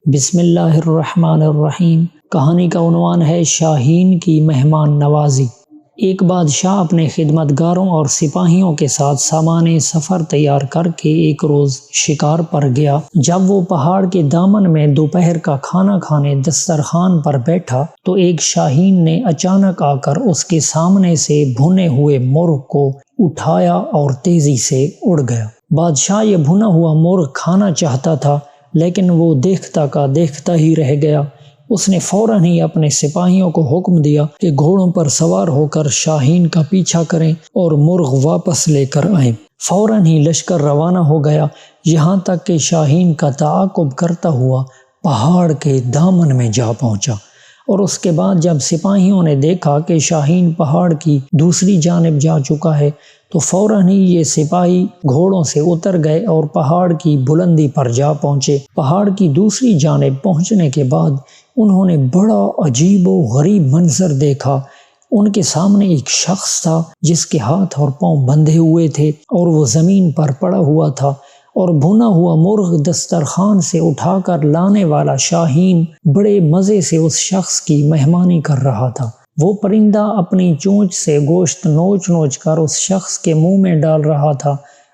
بسم اللہ الرحمن الرحیم۔ کہانی کا عنوان ہے شاہین کی مہمان نوازی۔ ایک بادشاہ اپنے خدمتگاروں اور سپاہیوں کے ساتھ سامان سفر تیار کر کے ایک روز شکار پر گیا۔ جب وہ پہاڑ کے دامن میں دوپہر کا کھانا کھانے دسترخوان پر بیٹھا تو ایک شاہین نے اچانک آ کر اس کے سامنے سے بھنے ہوئے مرغ کو اٹھایا اور تیزی سے اڑ گیا۔ بادشاہ یہ بھنا ہوا مرغ کھانا چاہتا تھا، لیکن وہ دیکھتا کا دیکھتا ہی رہ گیا۔ اس نے فوراً ہی اپنے سپاہیوں کو حکم دیا کہ گھوڑوں پر سوار ہو کر شاہین کا پیچھا کریں اور مرغ واپس لے کر آئیں۔ فوراً ہی لشکر روانہ ہو گیا، یہاں تک کہ شاہین کا تعاقب کرتا ہوا پہاڑ کے دامن میں جا پہنچا، اور اس کے بعد جب سپاہیوں نے دیکھا کہ شاہین پہاڑ کی دوسری جانب جا چکا ہے تو فوراً ہی یہ سپاہی گھوڑوں سے اتر گئے اور پہاڑ کی بلندی پر جا پہنچے۔ پہاڑ کی دوسری جانب پہنچنے کے بعد انہوں نے بڑا عجیب و غریب منظر دیکھا۔ ان کے سامنے ایک شخص تھا جس کے ہاتھ اور پاؤں بندھے ہوئے تھے اور وہ زمین پر پڑا ہوا تھا، اور بھنا ہوا مرغ دسترخوان سے اٹھا کر لانے والا شاہین بڑے مزے سے اس شخص کی مہمانی کر رہا تھا۔ وہ پرندہ اپنی چونچ سے گوشت نوچ نوچ کر اس شخص کے منہ میں ڈال رہا تھا،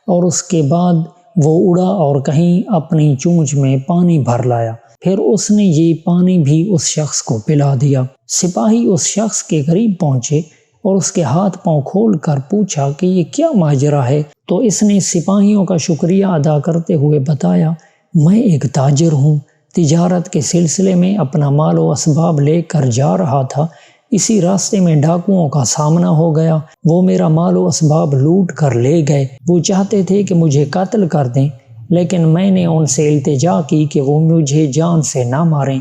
اور اس کے بعد وہ اڑا اور کہیں اپنی چونچ میں پانی بھر لایا۔ پھر اس نے یہ پانی بھی اس شخص کو پلا دیا۔ سپاہی اس شخص کے قریب پہنچے اور اس کے ہاتھ پاؤں کھول کر پوچھا کہ یہ کیا ماجرا ہے، تو اس نے سپاہیوں کا شکریہ ادا کرتے ہوئے بتایا، میں ایک تاجر ہوں، تجارت کے سلسلے میں اپنا مال و اسباب لے کر جا رہا تھا، اسی راستے میں ڈاکوؤں کا سامنا ہو گیا، وہ میرا مال و اسباب لوٹ کر لے گئے۔ وہ چاہتے تھے کہ مجھے قتل کر دیں، لیکن میں نے ان سے التجا کی کہ وہ مجھے جان سے نہ ماریں۔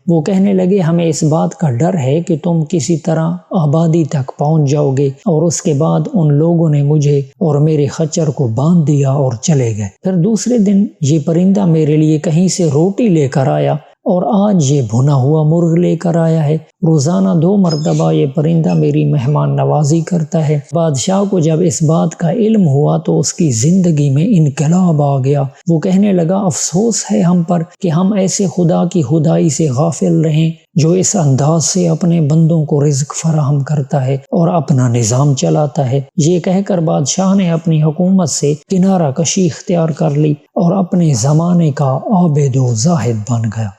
وہ کہنے لگے، ہمیں اس بات کا ڈر ہے کہ تم کسی طرح آبادی تک پہنچ جاؤ گے، اور اس کے بعد ان لوگوں نے مجھے اور میرے خچر کو باندھ دیا اور چلے گئے۔ پھر دوسرے دن یہ پرندہ میرے لیے کہیں سے روٹی لے کر آیا، اور آج یہ بھنا ہوا مرغ لے کر آیا ہے۔ روزانہ 2 مرتبہ یہ پرندہ میری مہمان نوازی کرتا ہے۔ بادشاہ کو جب اس بات کا علم ہوا تو اس کی زندگی میں انقلاب آ گیا۔ وہ کہنے لگا، افسوس ہے ہم پر کہ ہم ایسے خدا کی خدائی سے غافل رہیں جو اس انداز سے اپنے بندوں کو رزق فراہم کرتا ہے اور اپنا نظام چلاتا ہے۔ یہ کہہ کر بادشاہ نے اپنی حکومت سے کنارہ کشی اختیار کر لی اور اپنے زمانے کا عابد و زاہد بن گیا۔